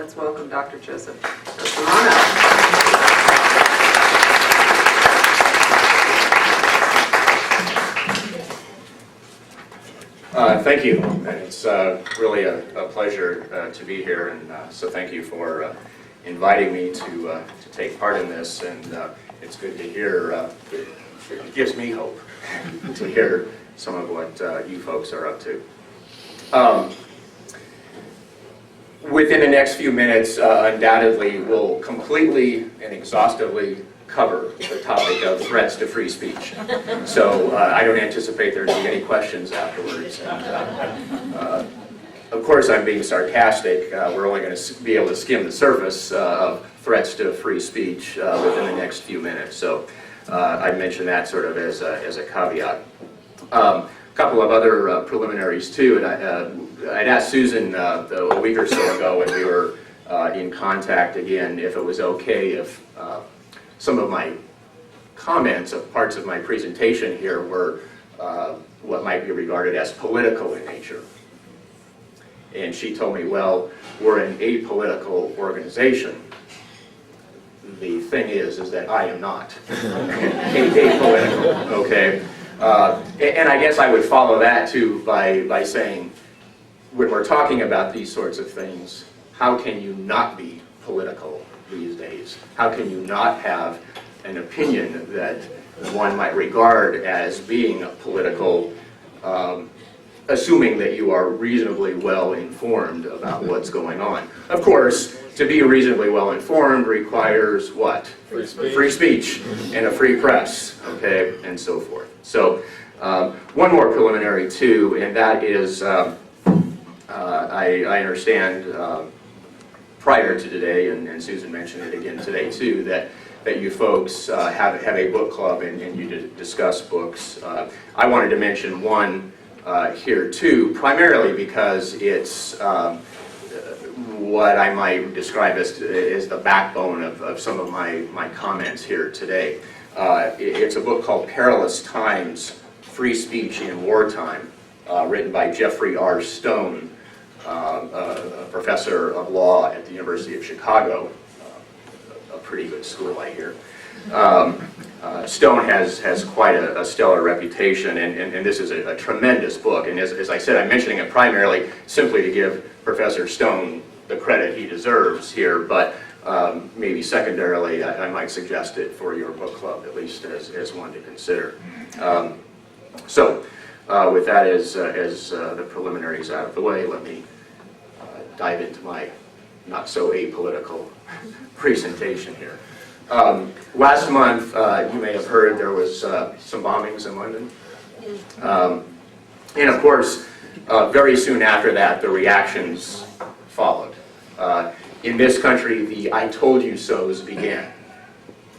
let's welcome Dr. Joseph Russomanno. Thank you. It's really a pleasure to be here, and so thank you for inviting me to take part in this. And it's good to hear. It gives me hope to hear some of what you folks are up to. Within the next few minutes, undoubtedly, we'll completely and exhaustively cover the topic of threats to free speech. So I don't anticipate there to be any questions afterwards. And, of course, I'm being sarcastic. We're only going to be able to skim the surface of threats to free speech within the next few minutes. So I mentioned that sort of as a caveat. A couple of other preliminaries too. And I'd asked Susan a week or so ago when we were in contact again if it was okay if some of my comments of parts of my presentation here were what might be regarded as political in nature. And she told me, well, we're an apolitical organization. The thing is that I am not apolitical, okay? And I guess I would follow that too by saying, when we're talking about these sorts of things, how can you not be political these days? How can you not have an opinion that one might regard as being political, assuming that you are reasonably well informed about what's going on? Of course, to be reasonably well informed requires what? Free speech and a free press, okay, and so forth. So one more preliminary too, and that is I understand prior to today, and Susan mentioned it again today too, that you folks have a book club and you discuss books. I wanted to mention one here too, primarily because it's what I might describe as the backbone of some of my comments here today. It's a book called Perilous Times, Free Speech in Wartime, written by Jeffrey R. Stone, a professor of law at the University of Chicago, a pretty good school, I hear. Stone has quite a stellar reputation, and this is a tremendous book. And as I said, I'm mentioning it primarily simply to give Professor Stone the credit he deserves here, but maybe secondarily, I might suggest it for your book club, at least as one to consider. So, with that as the preliminaries out of the way, let me dive into my not so apolitical presentation here. Last month, you may have heard there was some bombings in London. And of course, very soon after that, the reactions followed. In this country, the I told you so's began.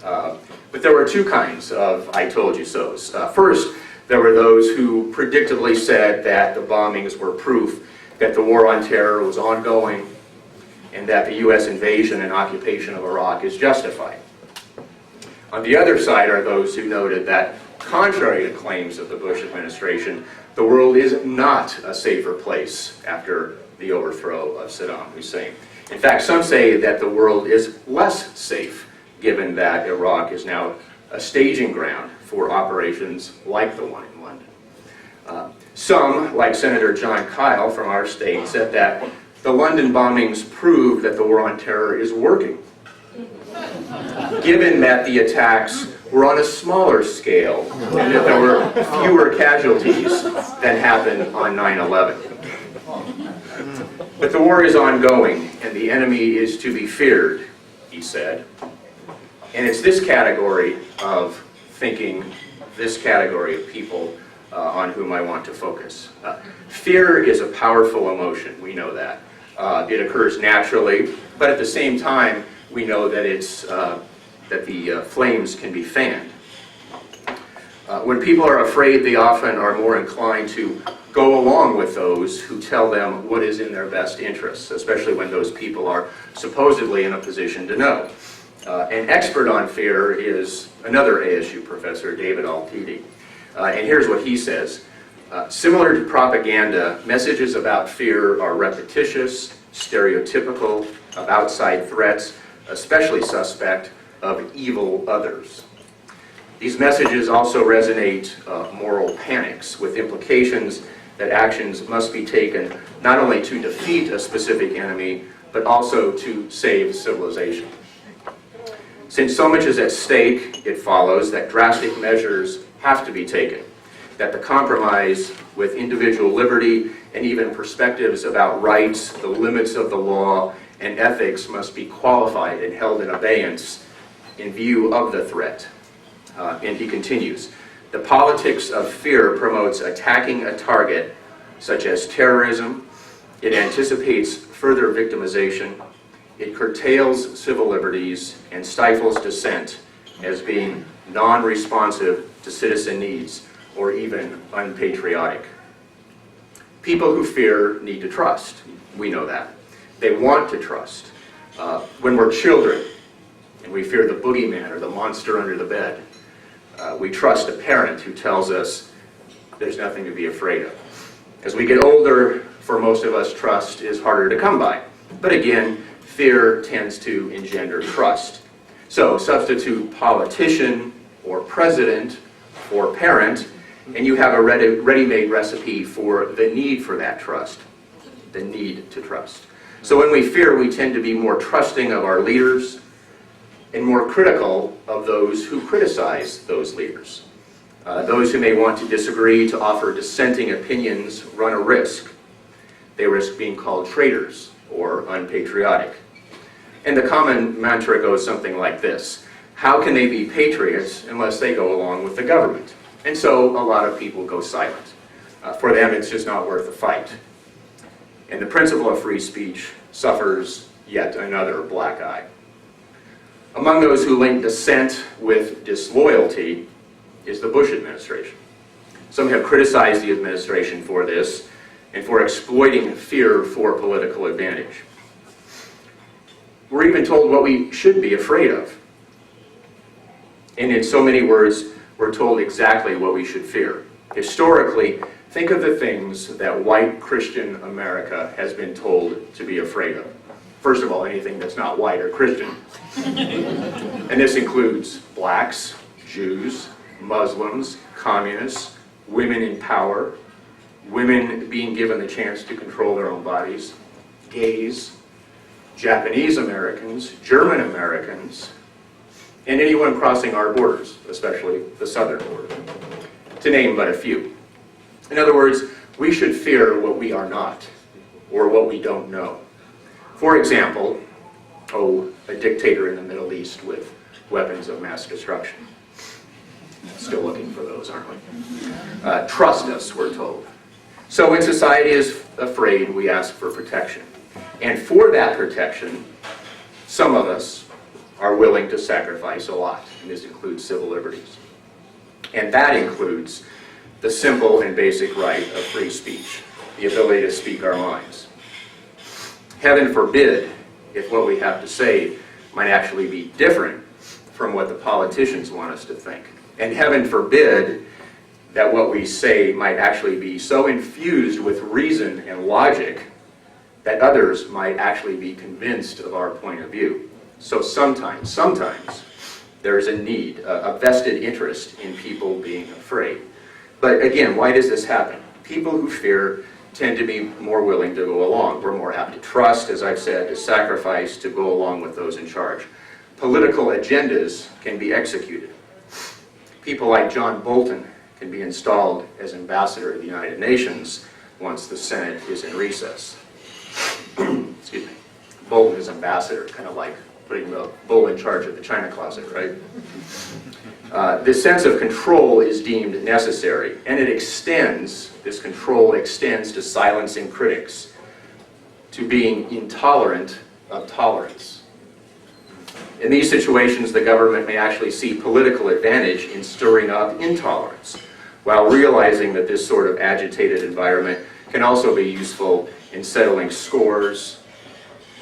But there were two kinds of I told you so's. First, there were those who predictably said that the bombings were proof that the war on terror was ongoing and that the U.S. invasion and occupation of Iraq is justified. On the other side are those who noted that, contrary to claims of the Bush administration, the world is not a safer place after the overthrow of Saddam Hussein. In fact, some say that the world is less safe, given that Iraq is now a staging ground for operations like the one in London. Some, like Senator John Kyle from our state, said that the London bombings prove that the war on terror is working, given that the attacks were on a smaller scale and that there were fewer casualties than happened on 9/11. But the war is ongoing and the enemy is to be feared, he said. And it's this category of thinking, this category of people on whom I want to focus. Fear is a powerful emotion, we know that. It occurs naturally, but at the same time, we know that that the flames can be fanned. When people are afraid, they often are more inclined to go along with those who tell them what is in their best interests, especially when those people are supposedly in a position to know. An expert on fear is another ASU professor, David Altidi. And here's what he says. Similar to propaganda, messages about fear are repetitious stereotypical, of outside threats, especially suspect of evil others. These messages also resonate moral panics with implications that actions must be taken not only to defeat a specific enemy, but also to save civilization. Since so much is at stake, it follows that drastic measures have to be taken, that the compromise with individual liberty and even perspectives about rights, the limits of the law, and ethics must be qualified and held in abeyance in view of the threat. And he continues, the politics of fear promotes attacking a target such as terrorism. It anticipates further victimization. It curtails civil liberties and stifles dissent as being non-responsive to citizen needs or even unpatriotic. People who fear need to trust. We know that. They want to trust. When we're children and we fear the boogeyman or the monster under the bed, we trust a parent who tells us there's nothing to be afraid of. As we get older, for most of us, trust is harder to come by. But again, fear tends to engender trust. So substitute politician or president or parent, and you have a ready-made recipe for the need for that trust, the need to trust. So when we fear, we tend to be more trusting of our leaders and more critical of those who criticize those leaders. Those who may want to disagree, to offer dissenting opinions, run a risk. They risk being called traitors or unpatriotic. And the common mantra goes something like this: how can they be patriots unless they go along with the government? And so a lot of people go silent. For them, it's just not worth the fight. And the principle of free speech suffers yet another black eye. Among those who link dissent with disloyalty is the Bush administration. Some have criticized the administration for this and for exploiting fear for political advantage. We're even told what we should be afraid of. And in so many words, we're told exactly what we should fear. Historically, think of the things that white Christian America has been told to be afraid of. First of all, anything that's not white or Christian. And this includes blacks, Jews, Muslims, communists, women in power, women being given the chance to control their own bodies, gays, Japanese Americans, German Americans, and anyone crossing our borders, especially the southern border, to name but a few. In other words, we should fear what we are not, or what we don't know. For example, a dictator in the Middle East with weapons of mass destruction. Still looking for those, aren't we? Trust us, we're told. So when society is afraid, we ask for protection. And for that protection, some of us are willing to sacrifice a lot, and this includes civil liberties. And that includes the simple and basic right of free speech, the ability to speak our minds. Heaven forbid if what we have to say might actually be different from what the politicians want us to think. And heaven forbid that what we say might actually be so infused with reason and logic that others might actually be convinced of our point of view. So sometimes there is a need, a vested interest in people being afraid. But again, why does this happen? People who fear tend to be more willing to go along. We're more apt to trust, as I've said, to sacrifice, to go along with those in charge. Political agendas can be executed. People like John Bolton can be installed as ambassador to the United Nations once the Senate is in recess. Excuse me. Bolton is ambassador, kind of like putting the bull in charge of the china closet, right? This sense of control is deemed necessary, and this control extends to silencing critics, to being intolerant of tolerance. In these situations, the government may actually see political advantage in stirring up intolerance, while realizing that this sort of agitated environment can also be useful in settling scores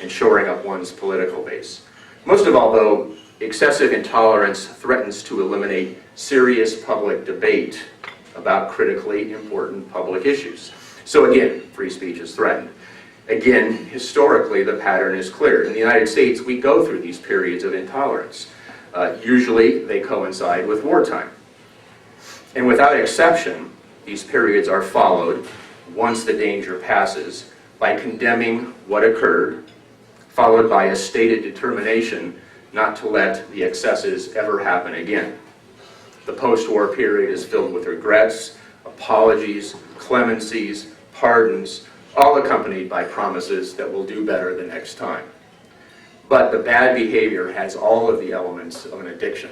and shoring up one's political base. Most of all, though, excessive intolerance threatens to eliminate serious public debate about critically important public issues. So again, free speech is threatened. Again, historically, the pattern is clear. In the United States, we go through these periods of intolerance. Usually, they coincide with wartime. And without exception, these periods are followed, once the danger passes, by condemning what occurred, followed by a stated determination not to let the excesses ever happen again. The post-war period is filled with regrets, apologies, clemencies, pardons, all accompanied by promises that we'll do better the next time. But the bad behavior has all of the elements of an addiction.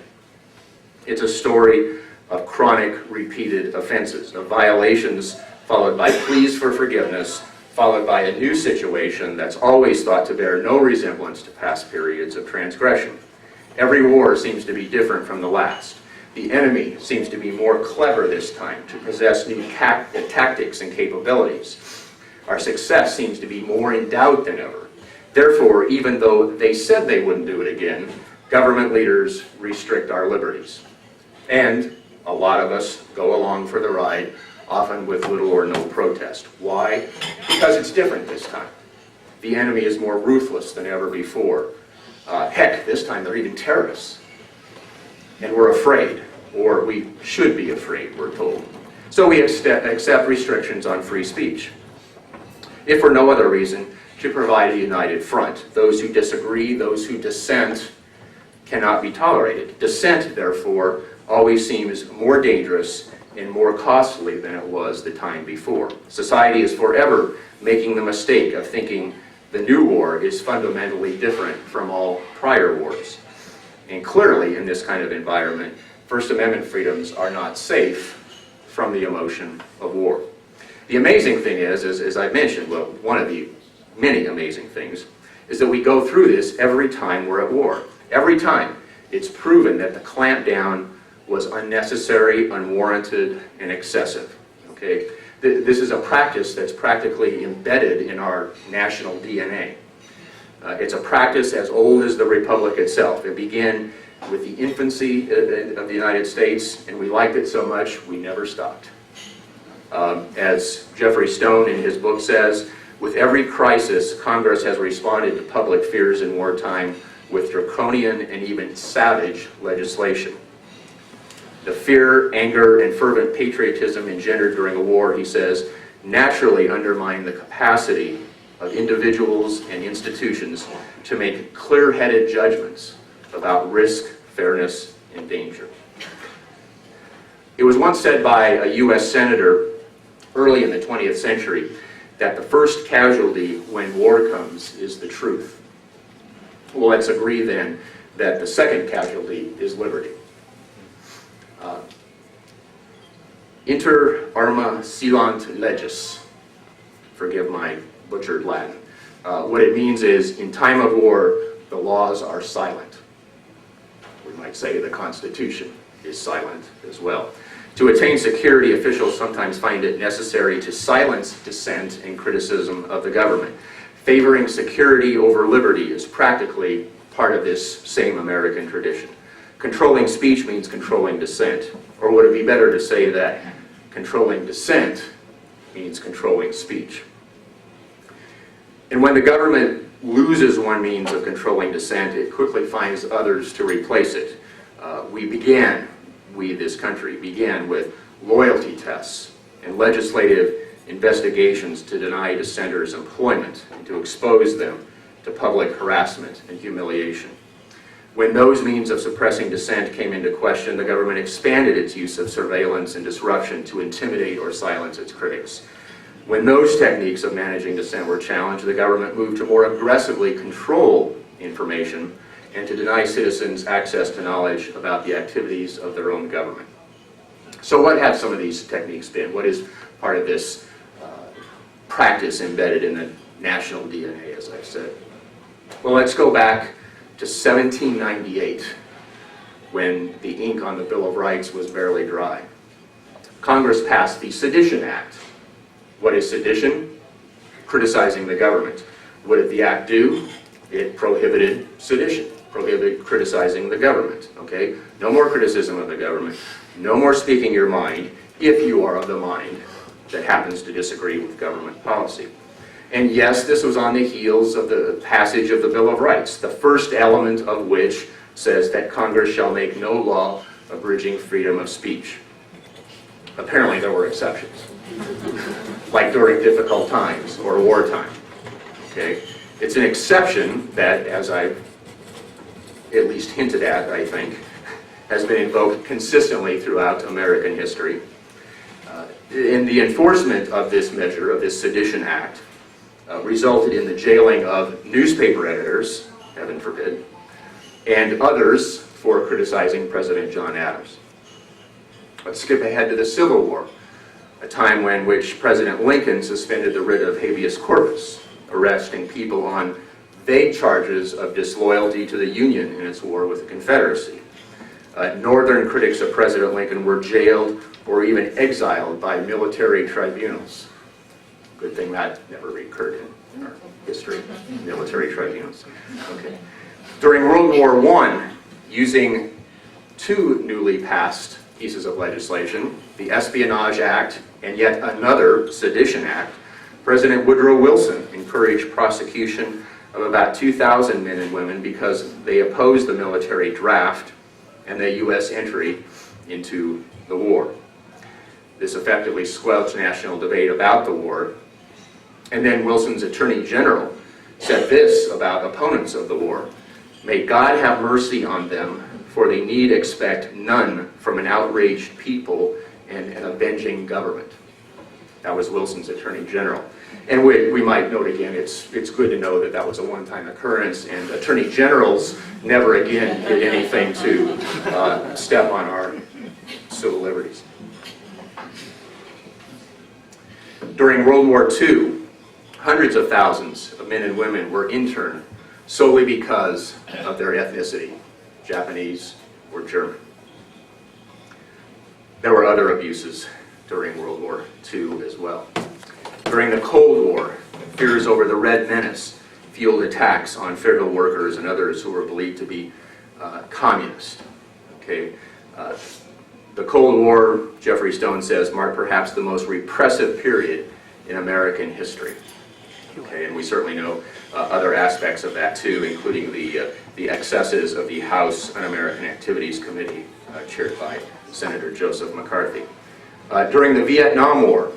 It's a story of chronic, repeated offenses, of violations followed by pleas for forgiveness, followed by a new situation that's always thought to bear no resemblance to past periods of transgression. Every war seems to be different from the last. The enemy seems to be more clever this time, to possess new tactics and capabilities. Our success seems to be more in doubt than ever. Therefore, even though they said they wouldn't do it again, government leaders restrict our liberties. And a lot of us go along for the ride, often with little or no protest. Why? Because it's different this time. The enemy is more ruthless than ever before. Heck, this time they're even terrorists. And we're afraid, or we should be afraid, we're told. So we accept restrictions on free speech, if for no other reason, to provide a united front. Those who disagree, those who dissent, cannot be tolerated. Dissent, therefore, always seems more dangerous and more costly than it was the time before. Society is forever making the mistake of thinking the new war is fundamentally different from all prior wars. And clearly, in this kind of environment, First Amendment freedoms are not safe from the emotion of war. The amazing thing is, as I mentioned, well, one of the many amazing things, is that we go through this every time we're at war. Every time it's proven that the clampdown was unnecessary, unwarranted, and excessive. Okay? This is a practice that's practically embedded in our national DNA. It's a practice as old as the Republic itself. It began with the infancy of the United States, and we liked it so much, we never stopped. As Jeffrey Stone in his book says, with every crisis, Congress has responded to public fears in wartime with draconian and even savage legislation. The fear, anger, and fervent patriotism engendered during a war, he says, naturally undermine the capacity of individuals and institutions to make clear-headed judgments about risk, fairness, and danger. It was once said by a U.S. senator early in the 20th century that the first casualty when war comes is the truth. Well, let's agree then that the second casualty is liberty. Inter arma silant leges. Forgive my butchered Latin. What it means is, in time of war, the laws are silent. We might say the Constitution is silent as well. To attain security, officials sometimes find it necessary to silence dissent and criticism of the government. Favoring security over liberty is practically part of this same American tradition. Controlling speech means controlling dissent. Or would it be better to say that controlling dissent means controlling speech? And when the government loses one means of controlling dissent, it quickly finds others to replace it. This country began with loyalty tests and legislative investigations to deny dissenters employment and to expose them to public harassment and humiliation. When those means of suppressing dissent came into question, the government expanded its use of surveillance and disruption to intimidate or silence its critics. When those techniques of managing dissent were challenged, the government moved to more aggressively control information and to deny citizens access to knowledge about the activities of their own government. So what have some of these techniques been? What is part of this practice embedded in the national DNA, as I've said? Well, let's go back to 1798, when the ink on the Bill of Rights was barely dry. Congress passed the Sedition Act. What is sedition? Criticizing the government. What did the act do? It prohibited sedition, prohibited criticizing the government. Okay? No more criticism of the government. No more speaking your mind if you are of the mind that happens to disagree with government policy. And yes, this was on the heels of the passage of the Bill of Rights, the first element of which says that Congress shall make no law abridging freedom of speech. Apparently there were exceptions, like during difficult times or wartime. Okay? It's an exception that, as I've at least hinted at, I think, has been invoked consistently throughout American history. In the enforcement of this measure, of this Sedition Act, resulted in the jailing of newspaper editors, heaven forbid, and others for criticizing President John Adams. Let's skip ahead to the Civil War, a time when which President Lincoln suspended the writ of habeas corpus, arresting people on vague charges of disloyalty to the Union in its war with the Confederacy. Northern critics of President Lincoln were jailed or even exiled by military tribunals. Good thing that never recurred in our history, military tribunals. Okay. During World War I, using two newly passed pieces of legislation, the Espionage Act and yet another Sedition Act, President Woodrow Wilson encouraged prosecution of about 2,000 men and women because they opposed the military draft and the U.S. entry into the war. This effectively squelched national debate about the war. And then Wilson's Attorney General said this about opponents of the war: "May God have mercy on them, for they need expect none from an outraged people and an avenging government." That was Wilson's Attorney General. And we might note again, it's good to know that that was a one-time occurrence, and Attorney Generals never again did anything to step on our civil liberties. During World War II, hundreds of thousands of men and women were interned solely because of their ethnicity, Japanese or German. There were other abuses during World War II as well. During the Cold War, fears over the Red Menace fueled attacks on federal workers and others who were believed to be communist. Okay. The Cold War, Jeffrey Stone says, marked perhaps the most repressive period in American history. Okay, and we certainly know other aspects of that too, including the excesses of the House Un-American Activities Committee, chaired by Senator Joseph McCarthy. During the Vietnam War,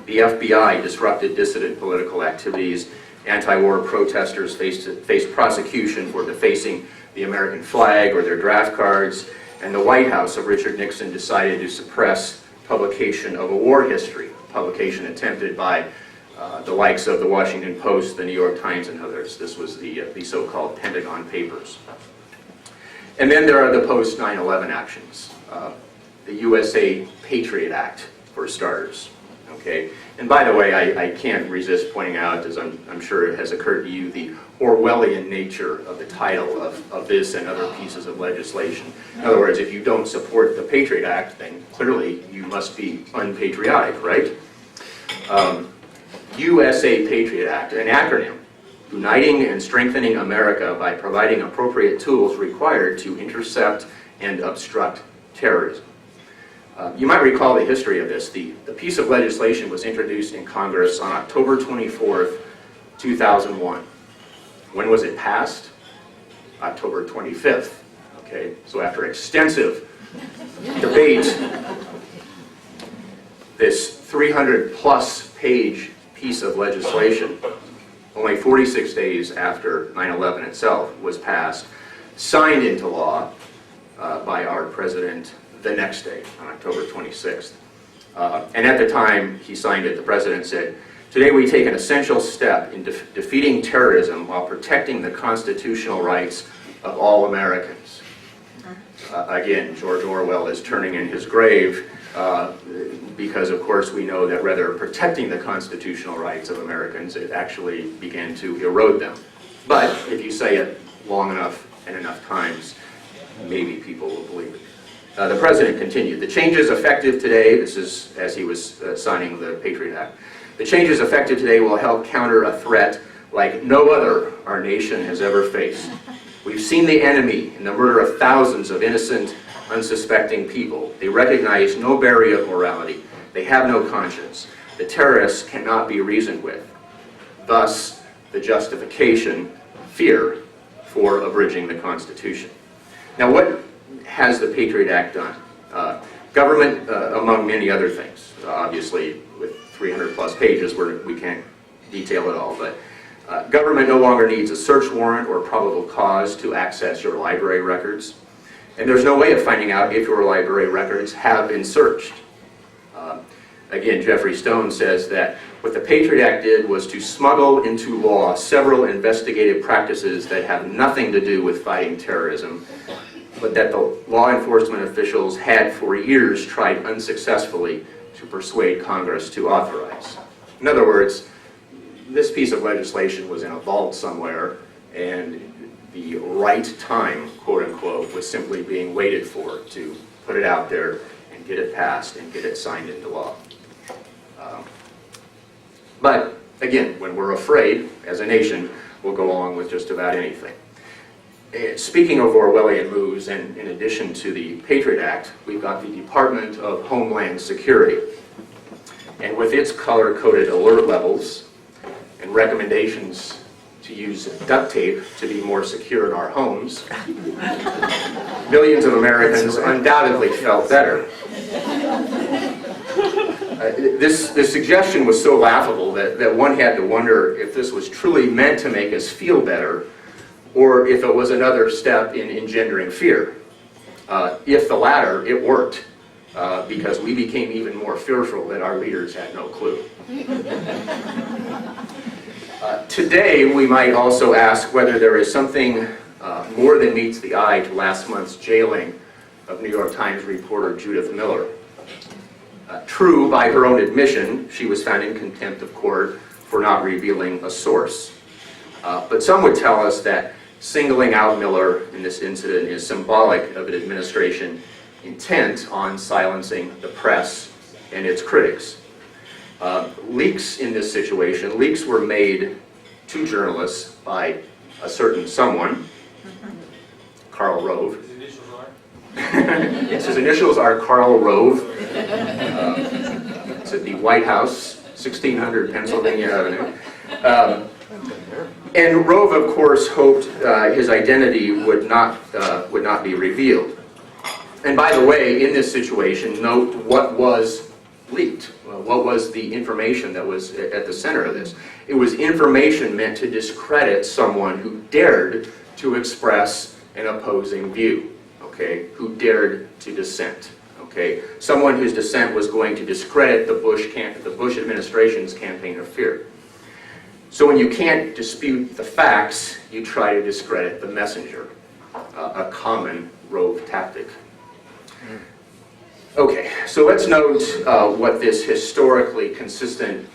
the FBI disrupted dissident political activities. Anti-war protesters faced prosecution for defacing the American flag or their draft cards, and the White House of Richard Nixon decided to suppress publication of a war history, publication attempted by the likes of the Washington Post, the New York Times, and others. This was the so-called Pentagon Papers. And then there are the post-9/11 actions. The USA Patriot Act, for starters. Okay? And by the way, I can't resist pointing out, as I'm sure it has occurred to you, the Orwellian nature of the title of this and other pieces of legislation. In other words, if you don't support the Patriot Act, then clearly you must be unpatriotic, right? USA Patriot Act, an acronym, uniting and strengthening America by providing appropriate tools required to intercept and obstruct terrorism. You might recall the history of this. The piece of legislation was introduced in Congress on October 24th, 2001. When was it passed? October 25th. Okay, so after extensive debate, this 300-plus page piece of legislation, only 46 days after 9/11 itself was passed, signed into law by our president the next day, on October 26th. And at the time he signed it, the president said, "Today we take an essential step in defeating terrorism while protecting the constitutional rights of all Americans." Again, George Orwell is turning in his grave because, of course, we know that rather protecting the constitutional rights of Americans, it actually began to erode them. But if you say it long enough and enough times, maybe people will believe it. The president continued, "The changes effective today," this is as he was signing the Patriot Act, "the changes effective today will help counter a threat like no other our nation has ever faced. We've seen the enemy in the murder of thousands of innocent, unsuspecting people. They recognize no barrier of morality. They have no conscience. The terrorists cannot be reasoned with. thus the justification, fear, for abridging the Constitution. Now, what has the Patriot Act done? Government, among many other things, obviously with 300 plus pages we can't detail it all, but government no longer needs a search warrant or probable cause to access your library records. And there's no way of finding out if your library records have been searched. Again, Jeffrey Stone says that what the Patriot Act did was to smuggle into law several investigative practices that have nothing to do with fighting terrorism, but that the law enforcement officials had for years tried unsuccessfully to persuade Congress to authorize. In other words, this piece of legislation was in a vault somewhere, and the right time, quote unquote, was simply being waited for to put it out there and get it passed and get it signed into law. But again, when we're afraid as a nation, we'll go along with just about anything. Speaking of Orwellian moves, and in addition to the Patriot Act, we've got the Department of Homeland Security. And with its color-coded alert levels and recommendations to use duct tape to be more secure in our homes, millions of Americans undoubtedly felt better. This suggestion was so laughable that one had to wonder if this was truly meant to make us feel better, or if it was another step in engendering fear. If the latter, it worked, because we became even more fearful that our leaders had no clue. Today, we might also ask whether there is something more than meets the eye to last month's jailing of New York Times reporter Judith Miller. True, by her own admission, she was found in contempt of court for not revealing a source. But some would tell us that singling out Miller in this incident is symbolic of an administration intent on silencing the press and its critics. Leaks in this situation, leaks were made to journalists by a certain someone, Karl Rove. His initials are? Yes, his initials are Karl Rove. It's at the White House, 1600 Pennsylvania Avenue. And Rove, of course, hoped his identity would not be revealed. And by the way, in this situation, note what was leaked. What was the information that was at the center of this? It was information meant to discredit someone who dared to express an opposing view, okay? Who dared to dissent, okay? Someone whose dissent was going to discredit the Bush administration's campaign of fear. So when you can't dispute the facts, you try to discredit the messenger, a common Rove tactic. Okay, so let's note what this historically consistent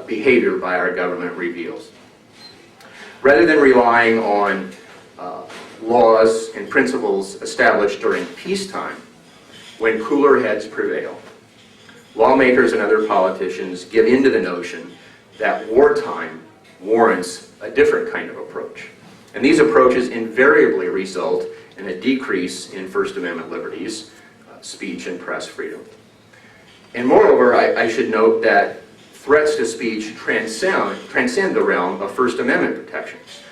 behavior by our government reveals. Rather than relying on laws and principles established during peacetime, when cooler heads prevail, lawmakers and other politicians give in to the notion that wartime warrants a different kind of approach. And these approaches invariably result in a decrease in First Amendment liberties, speech and press freedom. And moreover, I should note that threats to speech transcend the realm of First Amendment protections.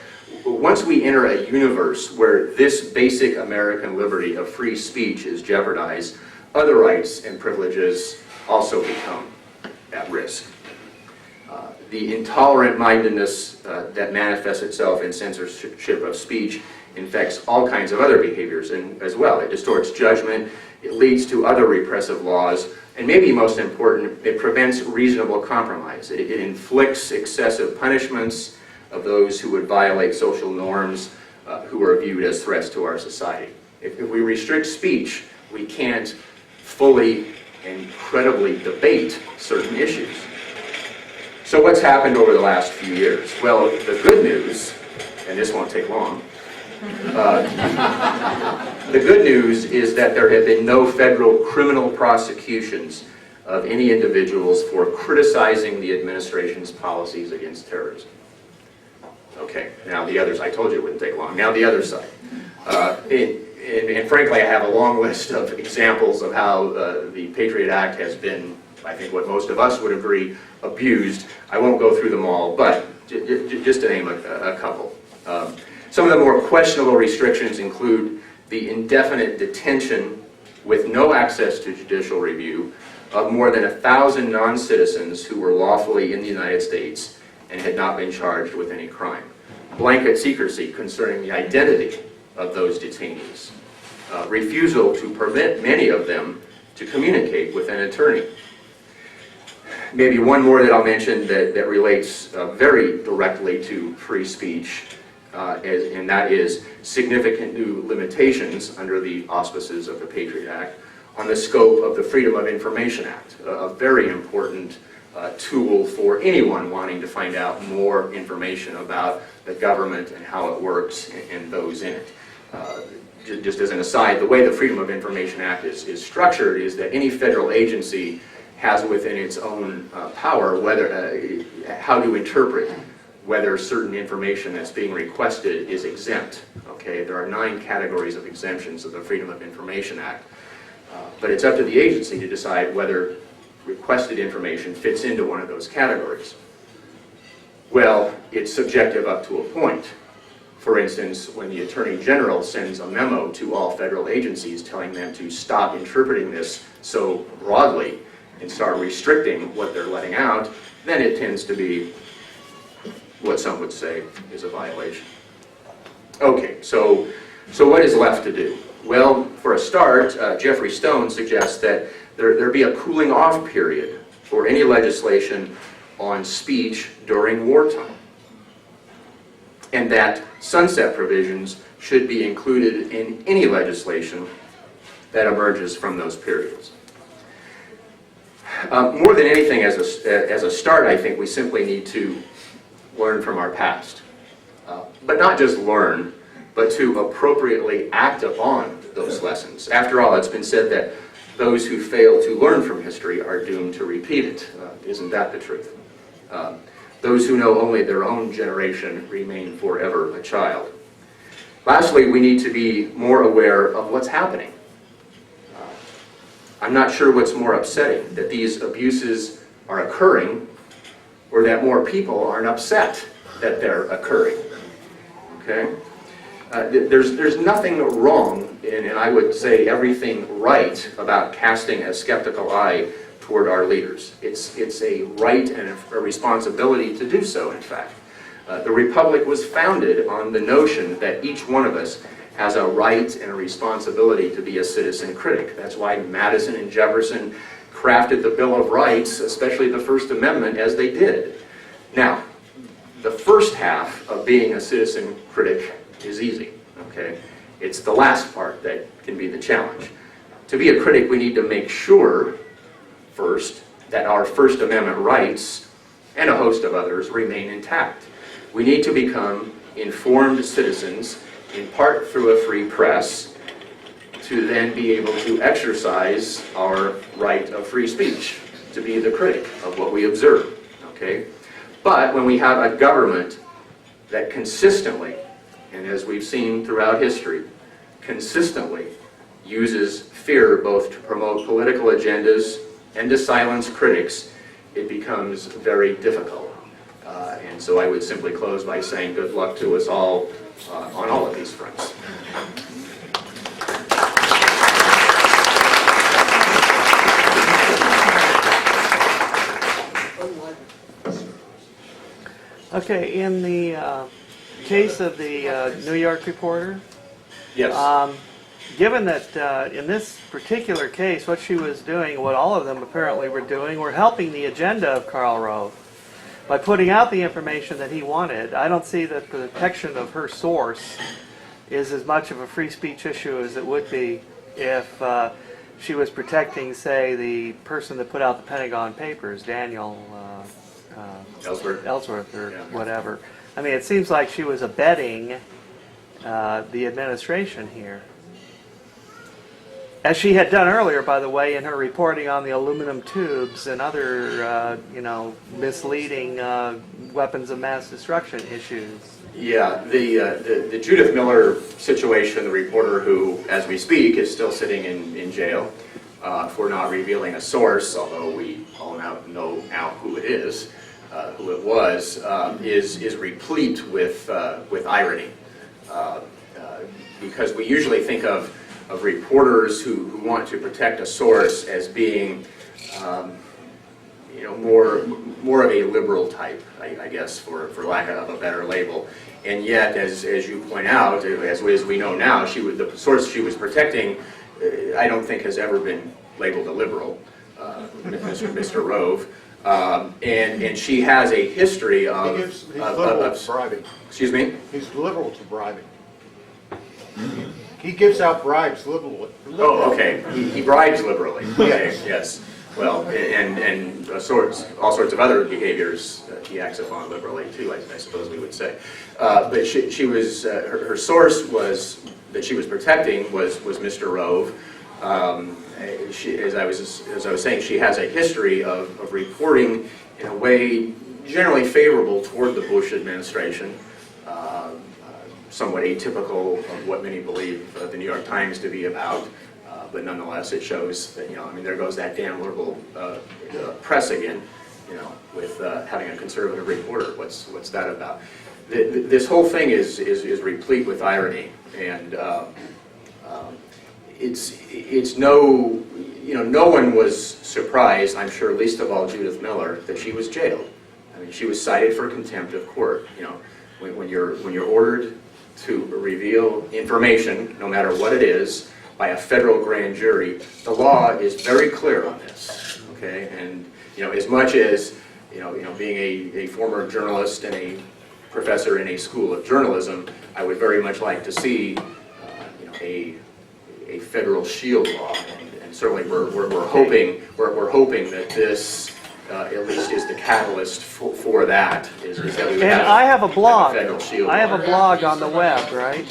Once we enter a universe where this basic American liberty of free speech is jeopardized, other rights and privileges also become at risk. The intolerant mindedness that manifests itself in censorship of speech infects all kinds of other behaviors as well. It distorts judgment, it leads to other repressive laws, and maybe most important, it prevents reasonable compromise. It inflicts excessive punishments of those who would violate social norms, who are viewed as threats to our society. If we restrict speech, we can't fully and credibly debate certain issues. So what's happened over the last few years? Well, the good news, and this won't take long, the good news is that there have been no federal criminal prosecutions of any individuals for criticizing the administration's policies against terrorism. Okay, now the others, I told you it wouldn't take long. Now the other side. And frankly, I have a long list of examples of how the Patriot Act has been I think what most of us would agree, abused. I won't go through them all, but just to name a couple. Some of the more questionable restrictions include the indefinite detention with no access to judicial review of more than 1,000 non-citizens who were lawfully in the United States and had not been charged with any crime. Blanket secrecy concerning the identity of those detainees. Refusal to permit many of them to communicate with an attorney. Maybe one more that I'll mention that relates very directly to free speech, and that is significant new limitations under the auspices of the Patriot Act on the scope of the Freedom of Information Act, a very important tool for anyone wanting to find out more information about the government and how it works and those in it. Just as an aside, the way the Freedom of Information Act is structured is that any federal agency has within its own power how to interpret whether certain information that's being requested is exempt. Okay, there are 9 categories of exemptions of the Freedom of Information Act, but it's up to the agency to decide whether requested information fits into one of those categories. Well, it's subjective up to a point. For instance, when the Attorney General sends a memo to all federal agencies telling them to stop interpreting this so broadly and start restricting what they're letting out, then it tends to be what some would say is a violation. Okay, so what is left to do? Well, for a start, Jeffrey Stone suggests that there be a cooling off period for any legislation on speech during wartime, and that sunset provisions should be included in any legislation that emerges from those periods. More than anything, as a start, I think we simply need to learn from our past. But not just learn, but to appropriately act upon those lessons. After all, it's been said that those who fail to learn from history are doomed to repeat it. Isn't that the truth? Those who know only their own generation remain forever a child. Lastly, we need to be more aware of what's happening. I'm not sure what's more upsetting, that these abuses are occurring or that more people aren't upset that they're occurring. Okay? There's nothing wrong, and I would say everything right, about casting a skeptical eye toward our leaders. It's a right and a responsibility to do so, in fact. The Republic was founded on the notion that each one of us has a right and a responsibility to be a citizen critic. That's why Madison and Jefferson crafted the Bill of Rights, especially the First Amendment, as they did. Now, the first half of being a citizen critic is easy, okay? It's the last part that can be the challenge. To be a critic, we need to make sure, first, that our First Amendment rights and a host of others remain intact. We need to become informed citizens, in part through a free press, to then be able to exercise our right of free speech, to be the critic of what we observe, okay? But when we have a government that consistently, and as we've seen throughout history, consistently uses fear both to promote political agendas and to silence critics, it becomes very difficult. And so I would simply close by saying good luck to us all on all of these fronts. Okay, in the case of the New York reporter, Yes. given that in this particular case, what she was doing, what all of them apparently were doing, were helping the agenda of Karl Rove by putting out the information that he wanted. I don't see that the protection of her source is as much of a free speech issue as it would be if she was protecting, say, the person that put out the Pentagon Papers, Daniel Ellsworth or whatever. I mean, it seems like she was abetting the administration here. As she had done earlier, by the way, in her reporting on the aluminum tubes and other, misleading weapons of mass destruction issues. Yeah, the Judith Miller situation, the reporter who, as we speak, is still sitting in jail, for not revealing a source, although we all now know who it is, who it was, is replete with irony. Because we usually think of reporters who want to protect a source as being more of a liberal type, I guess, for lack of a better label. And yet, as you point out, as we know now, the source she was protecting, I don't think has ever been labeled a liberal, Mr. Rove. And she has a history of... He's liberal to bribing. Excuse me? He's liberal to bribing. He gives out bribes liberally. Oh, okay. He bribes liberally. Okay, yes. Well, and all sorts of other behaviors he acts upon liberally too, I suppose we would say. But she was her source was that she was protecting was Mr. Rove. As I was saying, she has a history of reporting in a way generally favorable toward the Bush administration. Somewhat atypical of what many believe the New York Times to be about. But nonetheless, it shows that, there goes that damn liberal press again, with having a conservative reporter. What's that about? This whole thing is replete with irony, and it's no, no one was surprised, I'm sure, least of all Judith Miller, that she was jailed. I mean, she was cited for contempt of court. When you're ordered to reveal information, no matter what it is, by a federal grand jury, the law is very clear on this. Okay, and as much as being a former journalist and a professor in a school of journalism, I would very much like to see a federal shield law, and certainly we're hoping that this at least is the catalyst for that. Is that we would And I have a blog. federal shield I have law. a blog on the web, right?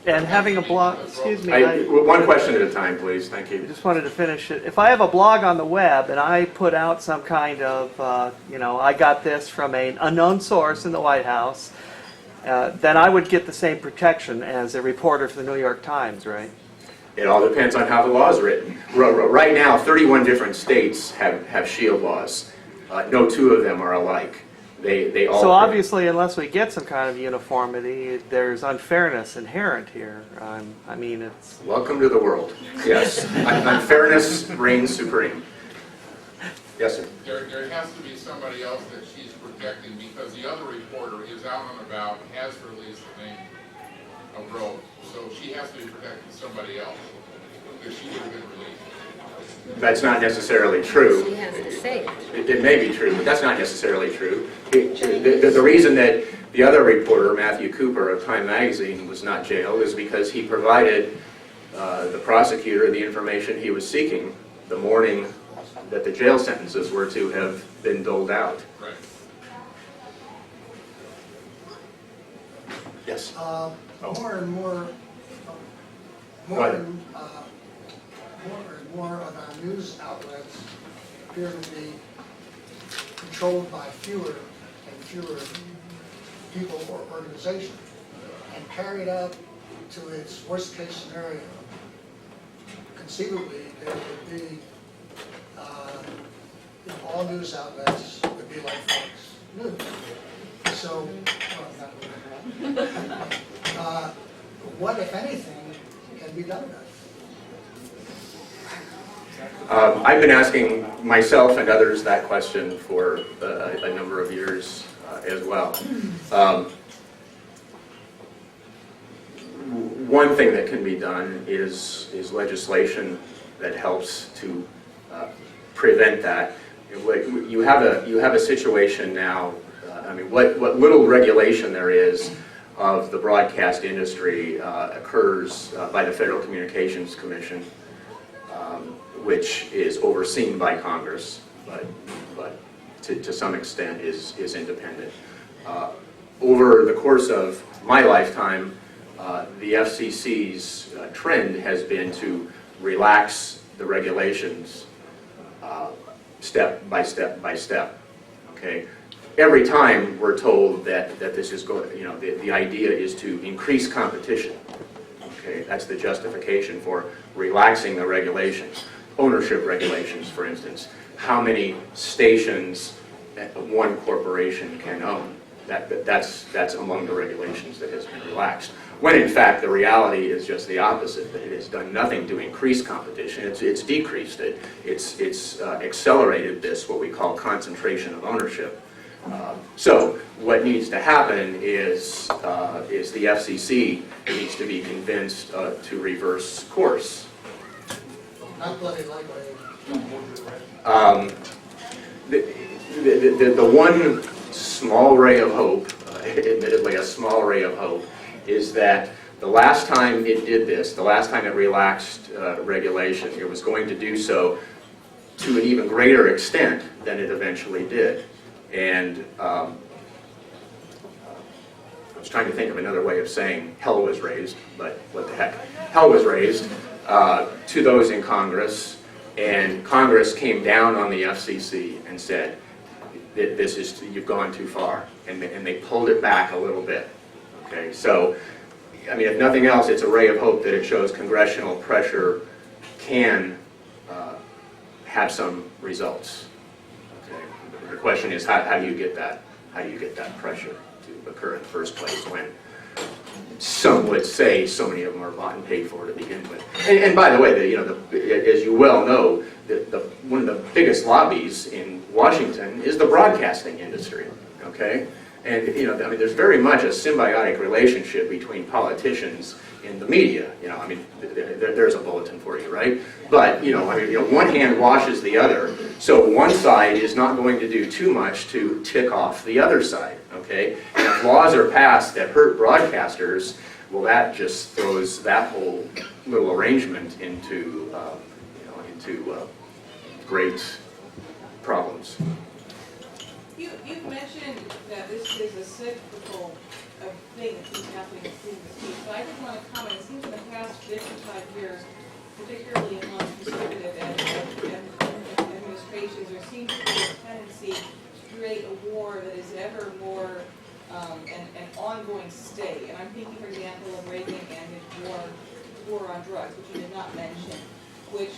And having a blog, excuse me, One question at a time, please. Thank I you. just wanted to finish it. If I have a blog on the web and I put out some kind of, I got this from an unknown source in the White House, then I would get the same protection as a reporter for the New York Times, right? It all depends on how the law is written. Right now, 31 different states have shield laws. No two of them are alike. They all. So obviously, unless we get some kind of uniformity, there's unfairness inherent here. It's... Welcome to the world. Yes. Unfairness reigns supreme. Yes, sir. There has to be somebody else that she's protecting, because the other reporter is out and about, has released the name of Rove. So she has to be protecting somebody else, because she would have been released. That's not necessarily true. She has to say it. It may be true, but that's not necessarily true. The reason that the other reporter, Matthew Cooper of Time Magazine, was not jailed is because he provided the prosecutor the information he was seeking the morning that the jail sentences were to have been doled out. Right. Yes. More and more of our news outlets appear to be controlled by fewer and fewer people or organizations, and carried out to its worst case scenario. Conceivably, there would be all news outlets would be like Fox News. So, what, if anything, can be done about it? I've been asking myself and others that question for a number of years as well. One thing that can be done is legislation that helps to prevent that. You have a situation now. What little regulation there is of the broadcast industry occurs by the Federal Communications Commission, which is overseen by Congress, but to some extent is independent. Over the course of my lifetime, the FCC's trend has been to relax the regulations step by step by step. Okay, every time we're told that this is going, the idea is to increase competition. Okay, that's the justification for relaxing the regulations. ownership regulations, for instance. How many stations one corporation can own? That's among the regulations that has been relaxed. When in fact the reality is just the opposite, that it has done nothing to increase competition, it's decreased it, it's accelerated this, what we call concentration of ownership. So what needs to happen is the FCC needs to be convinced to reverse course. Not bloody likely. The one small ray of hope, admittedly a small ray of hope, is that the last time it did this, the last time it relaxed regulation, it was going to do so to an even greater extent than it eventually did. And I was trying to think of another way of saying hell was raised, but what the heck. Hell was raised to those in Congress, and Congress came down on the FCC and said, this is, you've gone too far, and they pulled it back a little bit. Okay, so, I mean, if nothing else, it's a ray of hope that it shows congressional pressure can have some results. Okay, the question is, how do you get that? How do you get that pressure to occur in the first place when some would say so many of them are bought and paid for to begin with? And by the way, as you well know, one of the biggest lobbies in Washington is the broadcasting industry. Okay. And I mean, there's very much a symbiotic relationship between politicians and the media. I mean, there's a bulletin for you, right? But one hand washes the other. So one side is not going to do too much to tick off the other side. Okay, and if laws are passed that hurt broadcasters, well, that just throws that whole little arrangement into great problems. You've mentioned that this is a cyclical thing that keeps happening in freedom of speech, but I did want to comment. It seems in the past 55 years, particularly among conservative administrations, there seems to be a tendency to create a war that is ever more an ongoing state. And I'm thinking, for example, of Reagan and his war on drugs, which you did not mention, which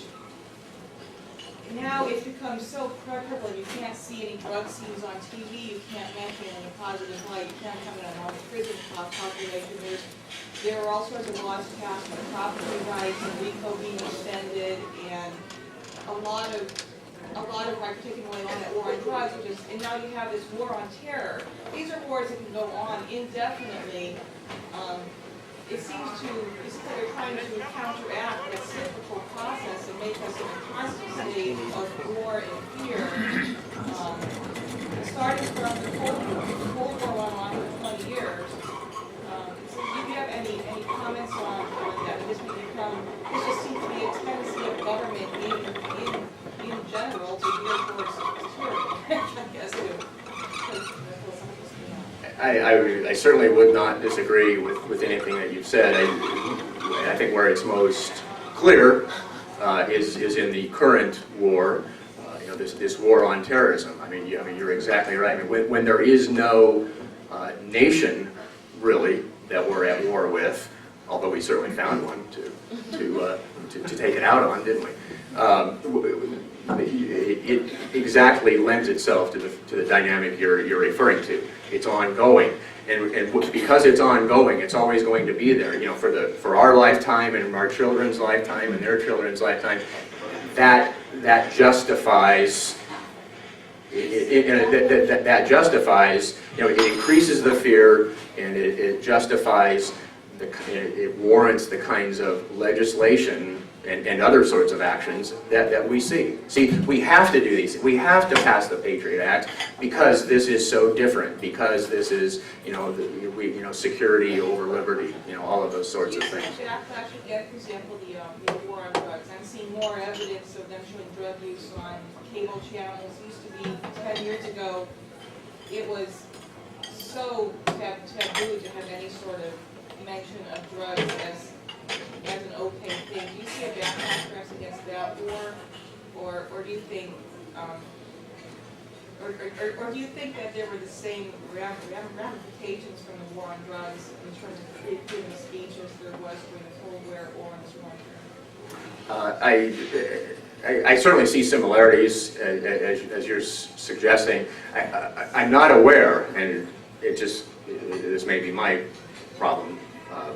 now it's become so prevalent, you can't see any drug scenes on TV, you can't mention in a positive light, you can't comment on all the prison population. There are all sorts of laws passed on property rights and RICO being extended, and a lot of like taking away on that war on drugs, and now you have this war on terror. These are wars that can go on indefinitely. It seems like they're trying to counteract that cyclical process and make us in a constant state of war and fear. Starting from the Cold War on for 20 years. So do you have any comments on that? This just seems to be a tendency of government in general to veer towards tyranny, I guess, I certainly would not disagree with anything that you've said. I think where it's most clear is in the current war, this war on terrorism. I mean, you're exactly right. I mean, when there is no nation really that we're at war with, although we certainly found one to take it out on, didn't we? It exactly lends itself to the dynamic you're referring to. It's ongoing, and because it's ongoing, it's always going to be there. For our lifetime and our children's lifetime and their children's lifetime, that justifies. That justifies. It increases the fear, and it justifies. It warrants the kinds of legislation and other sorts of actions that we see. See, we have to do these. We have to pass the Patriot Act because this is so different. Because this is, security over liberty. All of those sorts of things. Do you think backlash again, for example, the war on drugs? I'm seeing more evidence of them showing drug use on cable channels. It used to be 10 years ago. It was so taboo to have any sort of mention of drugs as an okay thing. Do you see a backlash perhaps against that, or do you think, or do you think that there were the same ramifications from the war on drugs in terms of freedom of speech as there was during the Cold War or on this war on terror? I certainly see similarities, as you're suggesting. I'm not aware, and this may be my problem,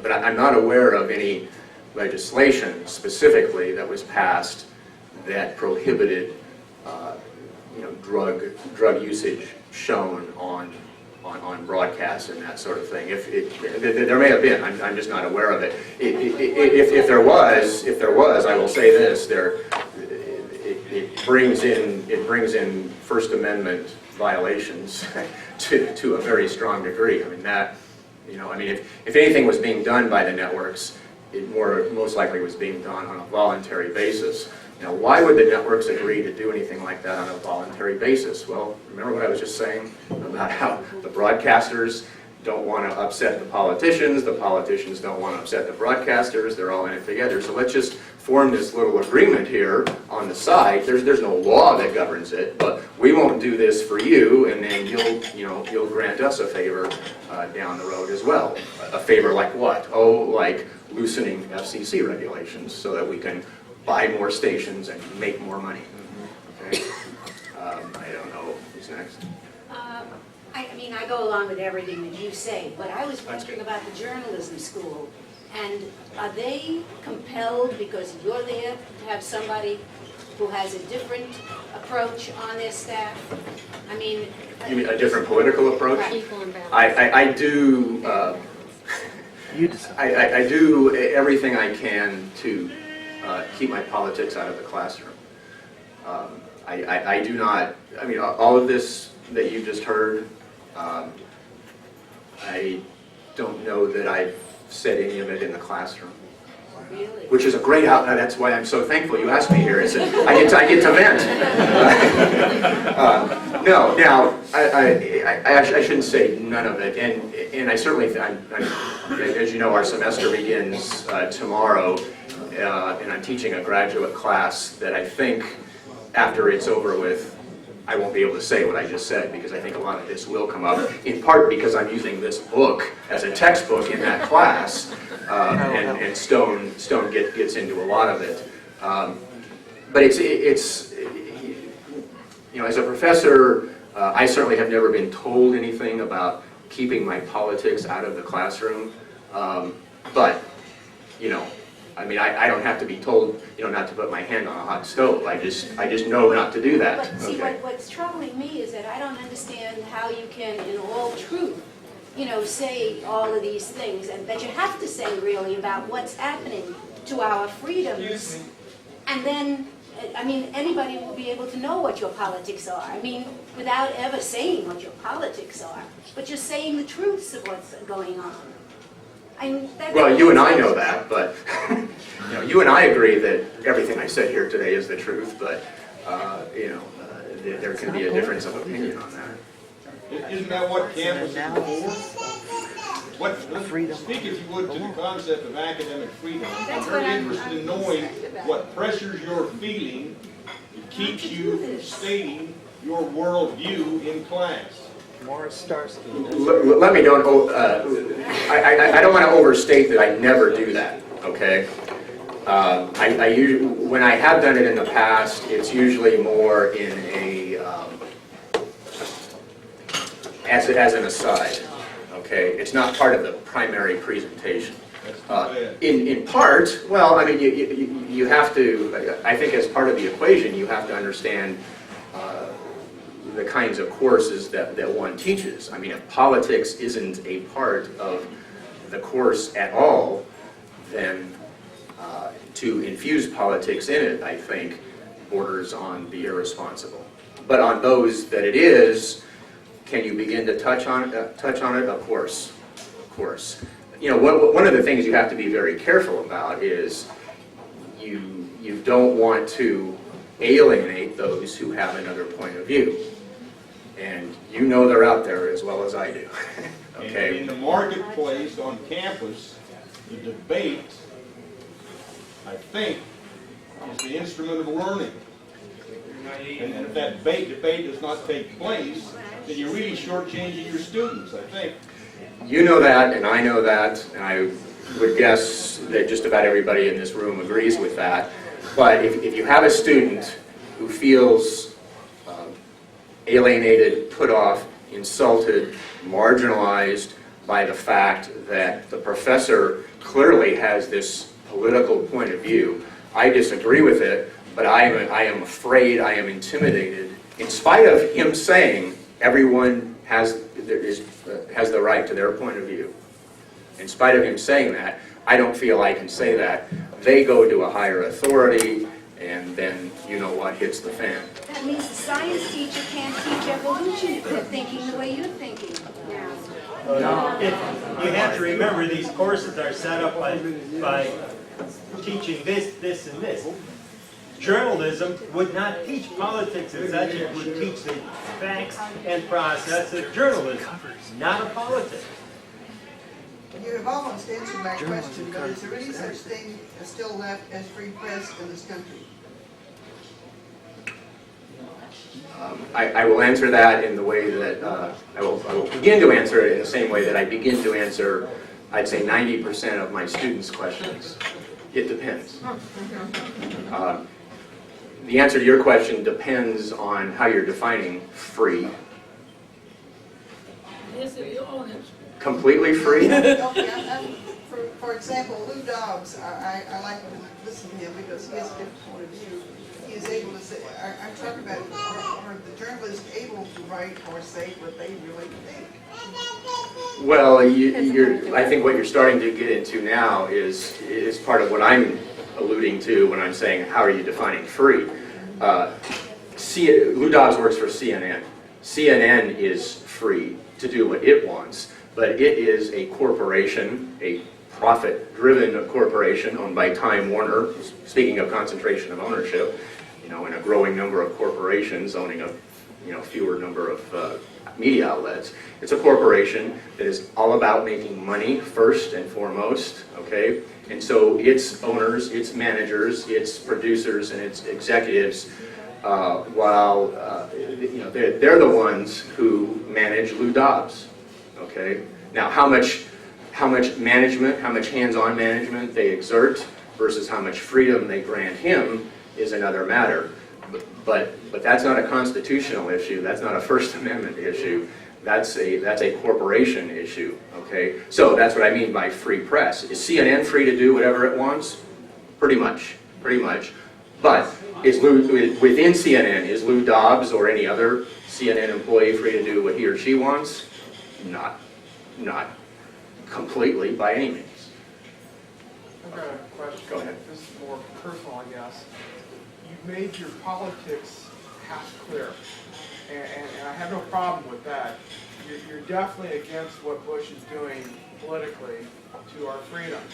but I'm not aware of any legislation specifically that was passed that prohibited, drug usage shown on broadcasts and that sort of thing. There may have been, I'm just not aware of it. If there was, I will say this: it brings in First Amendment violations to a very strong degree. I mean, if anything was being done by the networks, it most likely was being done on a voluntary basis. Why would the networks agree to do anything like that on a voluntary basis? Well, remember what I was just saying about how the broadcasters don't want to upset the politicians don't want to upset the broadcasters, they're all in it together. So let's just form this little agreement here on the side. There's no law that governs it, but we won't do this for you, and then you'll grant us a favor down the road as well. A favor like what? Oh, like loosening FCC regulations so that we can buy more stations and make more money. Okay? I don't know. Who's next? I go along with everything that you say, but I was wondering about the journalism school. And are they compelled, because you're there, to have somebody who has a different approach on their staff? I mean... You mean a different political approach? Right. I do... I do everything I can to keep my politics out of the classroom. I do not... I mean, all of this that you just heard, I don't know that I've said any of it in the classroom. Really? Which is a great outlet. That's why I'm so thankful you asked me here. I get to vent. No, now I shouldn't say none of it, and I certainly, as you know, our semester begins tomorrow, and I'm teaching a graduate class that I think after it's over with, I won't be able to say what I just said, because I think a lot of this will come up, in part because I'm using this book as a textbook in that class, and Stone gets into a lot of it. But it's as a professor, I certainly have never been told anything about keeping my politics out of the classroom. But I mean, I don't have to be told, not to put my hand on a hot stove. I just know not to do that. But see, what's troubling me is that I don't understand how you can, in all truth, say all of these things, and that you have to say really about what's happening to our freedoms. And then, I mean, anybody will be able to know what your politics are. I mean, without ever saying what your politics are, but just saying the truths of what's going on. Well, you and I know that, but you and I agree that everything I said here today is the truth, but there can be a difference of opinion on that. Isn't that what campus is for? Freedom. Speak, if you would, to the concept of academic freedom. That's I'm what very I'm interested in concerned knowing about. what pressures you're feeling that keeps you from stating your worldview in class. Morris Starsky. Let me don't. I don't want to overstate that I never do that. Okay. I usually, when I have done it in the past, it's usually more in a as an aside. Okay. It's not part of the primary presentation. In part, well, I mean, you have to. I think as part of the equation, you have to understand the kinds of courses that one teaches. I mean, if politics isn't a part of the course at all, then to infuse politics in it, I think, borders on the irresponsible. But on those that it is, can you begin to touch on it? Of course, of course. One of the things you have to be very careful about is you don't want to alienate those who have another point of view. And they're out there as well as I do. Okay. In the marketplace on campus, the debate, I think, is the instrument of learning. And if that debate does not take place, then you're really shortchanging your students, I think. You know that, and I know that, and I would guess that just about everybody in this room agrees with that. But if you have a student who feels alienated, put off, insulted, marginalized by the fact that the professor clearly has this political point of view, I disagree with it, but I am afraid, I am intimidated, in spite of him saying everyone has the right to their point of view. In spite of him saying that, I don't feel I can say that. They go to a higher authority, and then you know what hits the fan. That means the science teacher can't teach evolution if they're thinking the way you're thinking now. You have to remember these courses are set up by teaching this, and this. Journalism would not teach politics as such, it would teach the facts and process of journalism, not of politics. You have almost answered my question, but is there any such thing still left as free press in this country? I will answer that in the way that, I will begin to answer it in the same way that I begin to answer, I'd say 90% of my students' questions. It depends. The answer to your question depends on how you're defining free. Completely free? Okay, for example, Lou Dobbs, I like to listen to him because he has a different point of view. He is able to say, I'm talking about, are the journalists able to write or say what they really think? Well, I think what you're starting to get into now is part of what I'm alluding to when I'm saying how are you defining free. Lou Dobbs works for CNN. CNN is free to do what it wants, but it is a corporation, a profit-driven corporation owned by Time Warner. Speaking of concentration of ownership, and a growing number of corporations owning a fewer number of media outlets. It's a corporation that is all about making money first and foremost, okay? And so its owners, its managers, its producers, and its executives, while they're the ones who manage Lou Dobbs, okay? Now, how much management, how much hands-on management they exert versus how much freedom they grant him is another matter. But that's not a constitutional issue. That's not a First Amendment issue. That's a corporation issue. Okay. So that's what I mean by free press. Is CNN free to do whatever it wants? Pretty much. But within CNN, is Lou Dobbs or any other CNN employee free to do what he or she wants? Not completely by any means. I've got a question. Go ahead. This is more personal, I guess. You've made your politics half clear, and I have no problem with that. You're definitely against what Bush is doing politically to our freedoms.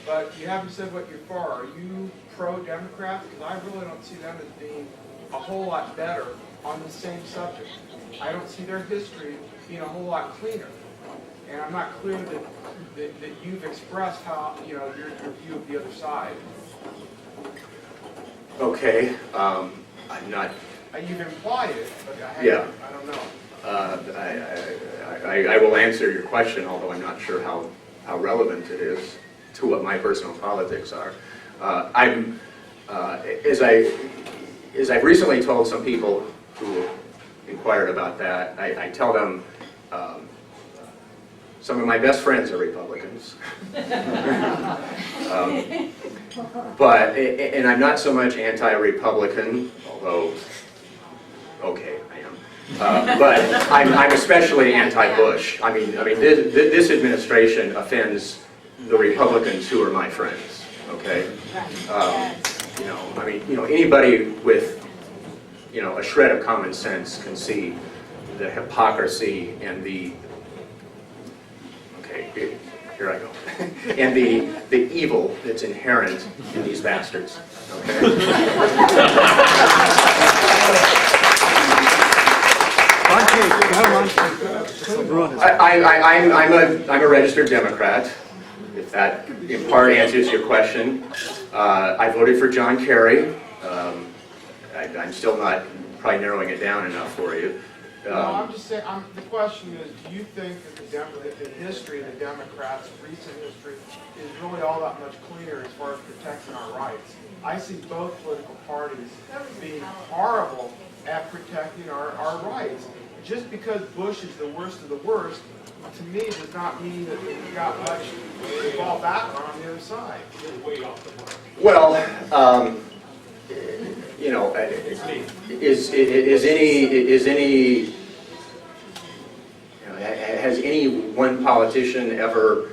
But you haven't said what you're for. Are you pro-Democrat? Because I really don't see them as being a whole lot better on the same subject. I don't see their history being a whole lot cleaner. And I'm not clear that you've expressed how, your view of the other side. Okay, I'm not. You've implied it, but I don't know. I will answer your question, although I'm not sure how relevant it is to what my personal politics are. As I've recently told some people who inquired about that, I tell them some of my best friends are Republicans. And I'm not so much anti-Republican, although, okay, I am. But I'm especially anti-Bush. I mean, this administration offends the Republicans who are my friends. Okay, anybody with a shred of common sense can see the hypocrisy and the here I go. And the evil that's inherent in these bastards. Okay? I'm a registered Democrat, if that in part answers your question. I voted for John Kerry. I'm still not probably narrowing it down enough for you. No, I'm just saying, the question is, do you think that the history of the Democrats, recent history, is really all that much cleaner as far as protecting our rights? I see both political parties being horrible at protecting our rights. Just because Bush is the worst of the worst, to me, does not mean that we've got much to fall back on the other side. Well, you know, has any one politician ever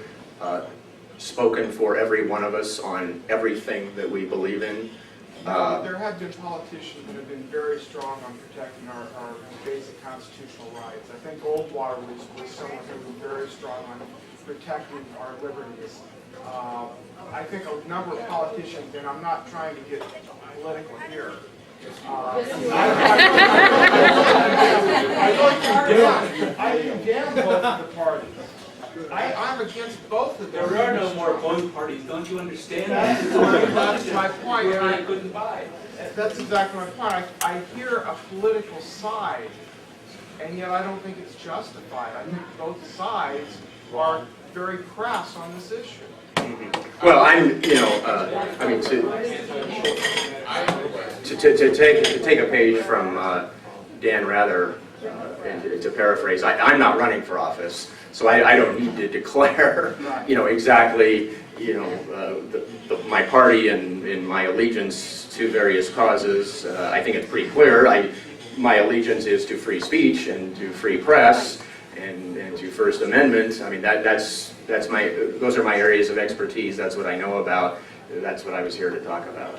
spoken for every one of us on everything that we believe in? There have been politicians that have been very strong on protecting our basic constitutional rights. I think Goldwater was someone who was very strong on protecting our liberties. I think a number of politicians, and I'm not trying to get political here, I condemn both of the parties. I'm against both of them. There are no more both parties, don't you understand that? That's my point. We're on goodbye. That's exactly my point. I hear a political side, and yet I don't think it's justified. I think both sides are very crass on this issue. Well, I'm, you know, I mean, to take a page from Dan Rather, and to paraphrase, I'm not running for office, so I don't need to declare, you know, exactly, you know, my party and my allegiance to various causes. I think it's pretty clear. My allegiance is to free speech and to free press and to First Amendment. I mean, those are my areas of expertise. That's what I know about. That's what I was here to talk about.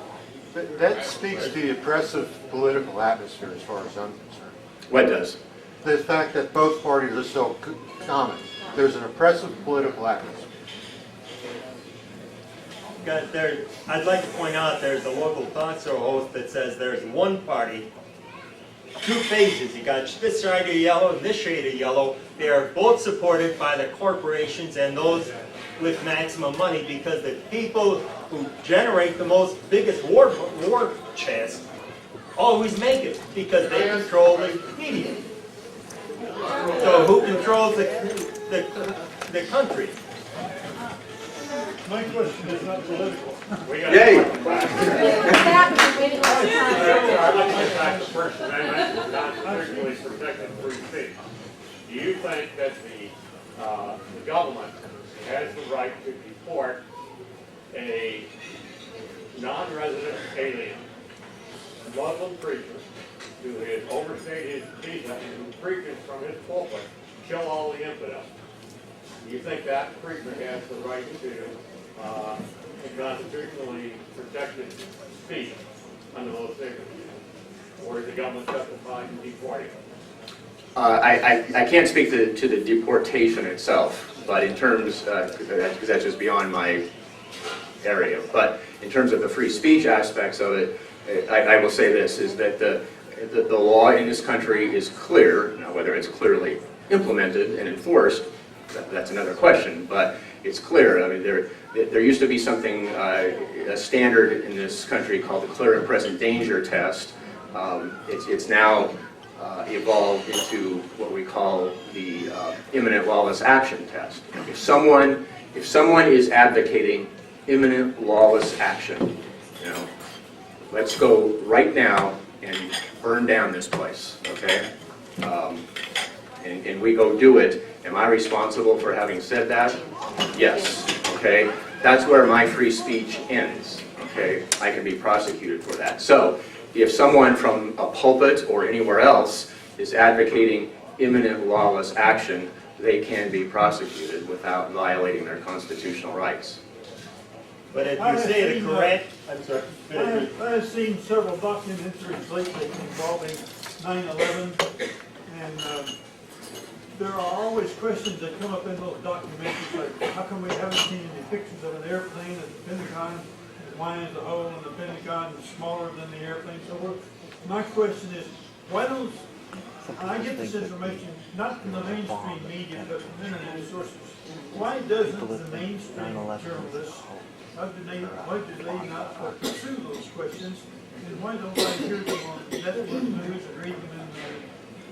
That speaks to the oppressive political atmosphere as far as I'm concerned. What does? The fact that both parties are so common. There's an oppressive political atmosphere. I'd like to point out there's a local talk show host that says there's one party, two phases. You got this shade of yellow and this shade of yellow. They are both supported by the corporations and those with maximum money, because the people who generate the biggest war chest always make it, because they control the media. So who controls the country? My question is not political. Yay! What's happening? I'd like to get back to First Amendment, not particularly protecting free speech. Do you think that the government has the right to deport a non-resident alien, Muslim preacher, who has overstayed his visa and who preaches from his pulpit, kill all the infidels? Do you think that preacher has the right to constitutionally protected speech under those circumstances? Or is the government justified in deporting him? I can't speak to the deportation itself, but in terms, because that's just beyond my area, but in terms of the free speech aspects of it, I will say this, is that the law in this country is clear. Now, whether it's clearly implemented and enforced, that's another question, but it's clear. I mean, there used to be something, a standard in this country called the clear and present danger test. It's now evolved into what we call the imminent lawless action test. If someone is advocating imminent lawless action, you know, let's go right now and burn down this place, okay? And we go do it. Am I responsible for having said that? Yes, okay? That's where my free speech ends, okay? I can be prosecuted for that. So, if someone from a pulpit or anywhere else is advocating imminent lawless action, they can be prosecuted without violating their constitutional rights. But if you say the correct, I'm sorry. I have seen several documentaries lately involving 9/11, and there are always questions that come up in those documentaries, like how come we haven't seen any pictures of an airplane at the Pentagon? Why is the hole in the Pentagon smaller than the airplane? So my question is, why don't, and I get this information not from the mainstream media, but from internet sources, why doesn't the mainstream journalists, why do they not pursue those questions? And why don't I hear them on network news and read them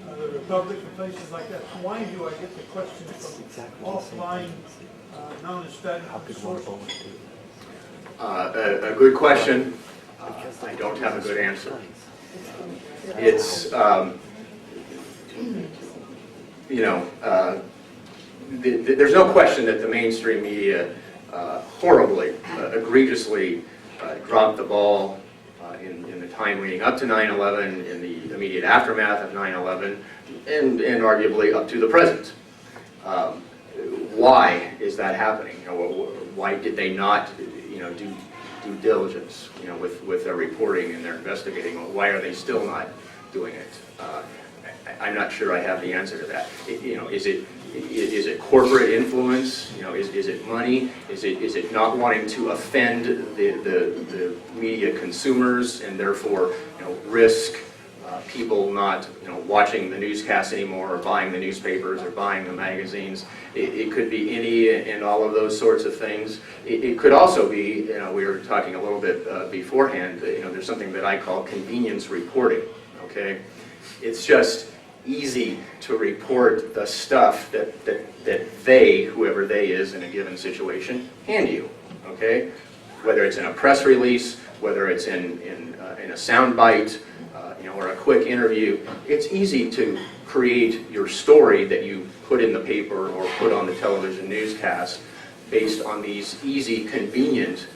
in the Republic and places like that, why do I get the questions from offline, non-established sources? A good question. I don't have a good answer. It's, there's no question that the mainstream media horribly, egregiously dropped the ball in the time leading up to 9/11, in the immediate aftermath of 9/11, and arguably up to the present. Why is that happening? Why did they not, do due diligence, with their reporting and their investigating? Why are they still not doing it? I'm not sure I have the answer to that. Is it corporate influence? Is it money? Is it not wanting to offend the media consumers and therefore risk people not watching the newscasts anymore, or buying the newspapers, or buying the magazines? It could be any and all of those sorts of things. It could also be, we were talking a little bit beforehand, there's something that I call convenience reporting. Okay, it's just easy to report the stuff that they, whoever they is in a given situation, hand you. Okay, whether it's in a press release, whether it's in a sound bite, or a quick interview, it's easy to create your story that you put in the paper or put on the television newscast based on these easy, convenient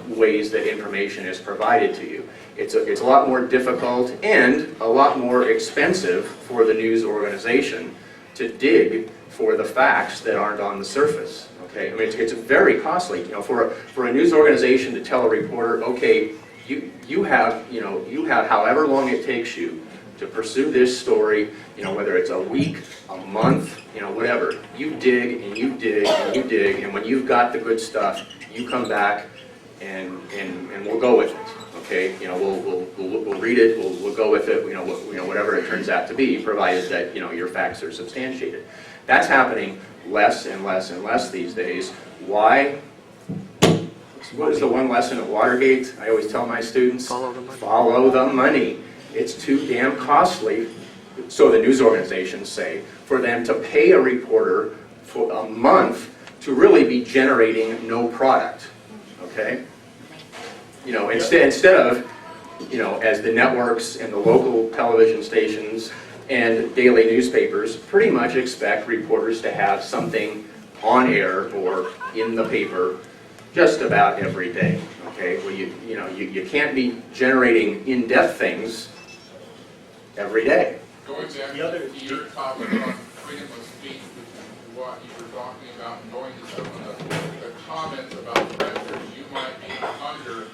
ways that information is provided to you. It's a lot more difficult and a lot more expensive for the news organization to dig for the facts that aren't on the surface. Okay, I mean it's very costly. For a news organization to tell a reporter, okay, you have however long it takes you to pursue this story, whether it's a week, a month, whatever. You dig and you dig and you dig, and when you've got the good stuff, you come back and we'll go with it. Okay, we'll read it, we'll go with it, whatever it turns out to be, provided that your facts are substantiated. That's happening less and less and less these days. Why? What is the one lesson of Watergate? I always tell my students, follow the money. Follow the money. It's too damn costly, so the news organizations say, for them to pay a reporter for a month to really be generating no product. Okay? Instead of, as the networks and the local television stations and daily newspapers pretty much expect reporters to have something on air or in the paper just about every day. Okay, well you can't be generating in-depth things every day. Going back to your topic on freedom of speech, which is what you were talking about, and going to some of the comments about pressures you might be under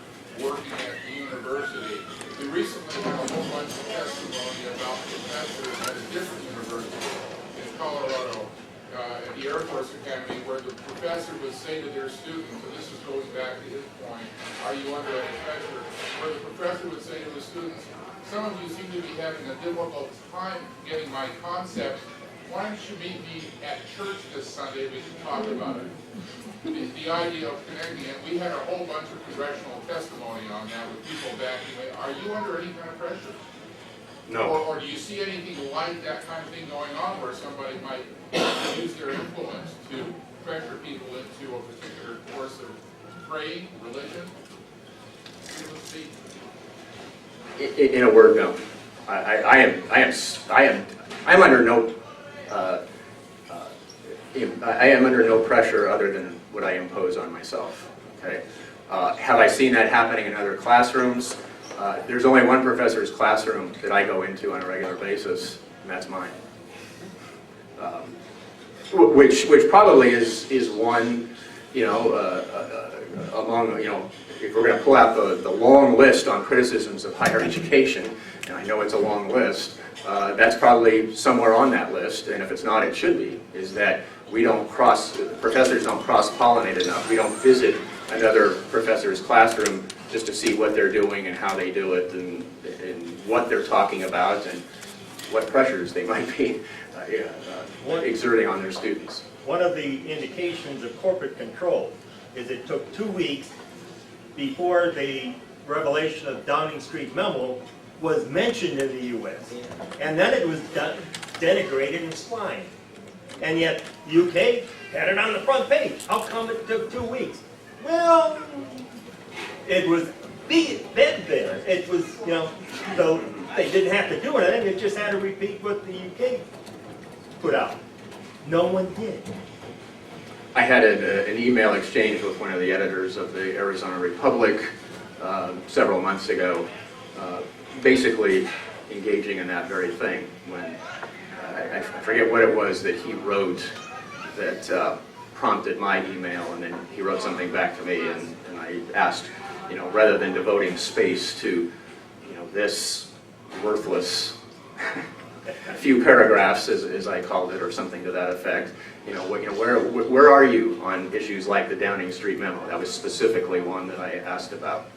working at the university. We recently had a whole bunch of testimony about professors at a different university in Colorado, at the Air Force Academy, where the professor would say to their students, and this is going back to his point, are you under any pressure? Where the professor would say to the students, some of you seem to be having a difficult time getting my concepts. Why don't you meet me at church this Sunday? We can talk about it. The idea of connecting it, we had a whole bunch of congressional testimony on that with people backing away. Are you under any kind of pressure? No. Or do you see anything like that kind of thing going on where somebody might use their influence to pressure people into a particular course of praying, religion? In a word, no. I am under no I am under no pressure other than what I impose on myself. Okay. Have I seen that happening in other classrooms? There's only one professor's classroom that I go into on a regular basis, and that's mine. Which probably is one, among, if we're going to pull out the long list on criticisms of higher education, and I know it's a long list, that's probably somewhere on that list, and if it's not, it should be, is that professors don't cross-pollinate enough. We don't visit another professor's classroom just to see what they're doing and how they do it and what they're talking about and what pressures they might be exerting on their students. One of the indications of corporate control is it took 2 weeks before the revelation of Downing Street memo was mentioned in the U.S. And then it was denigrated and slimed. And yet, UK had it on the front page. How come it took 2 weeks? Well, it was bed there. It was, you know, so they didn't have to do anything. They just had to repeat what the UK put out. No one did. I had an email exchange with one of the editors of the Arizona Republic several months ago, basically engaging in that very thing. When I forget what it was that he wrote that prompted my email, and then he wrote something back to me, and I asked, you know, rather than devoting space to, you know, this worthless few paragraphs, as I called it, or something to that effect, you know, where are you on issues like the Downing Street memo? That was specifically one that I asked about.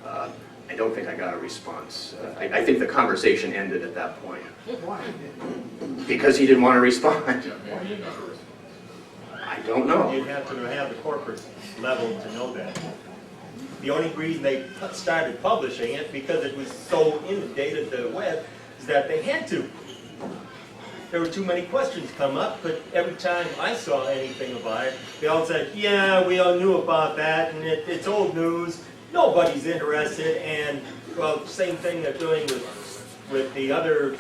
I don't think I got a response. I think the conversation ended at that point. Because he didn't want to respond. I don't know. You'd have to have the corporate level to know that. The only reason they started publishing it, because it was so inundated the web, is that they had to. There were too many questions come up, but every time I saw anything about it, they all said, yeah, we all knew about that, and it's old news, nobody's interested, and, well, same thing they're doing with the other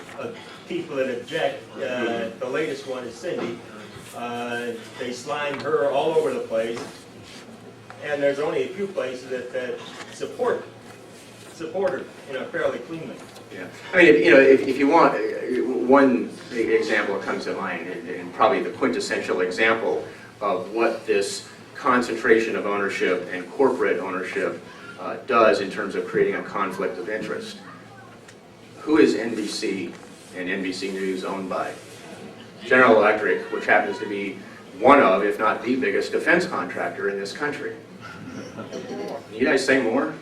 people that object. The latest one is Cindy. They slime her all over the place, and there's only a few places that support her in a fairly cleanly. Yeah, I mean, you know, if you want, one example that comes to mind, and probably the quintessential example of what this concentration of ownership and corporate ownership does in terms of creating a conflict of interest. Who is NBC and NBC News owned by? General Electric, which happens to be one of, if not the biggest defense contractor in this country. Can you guys say more?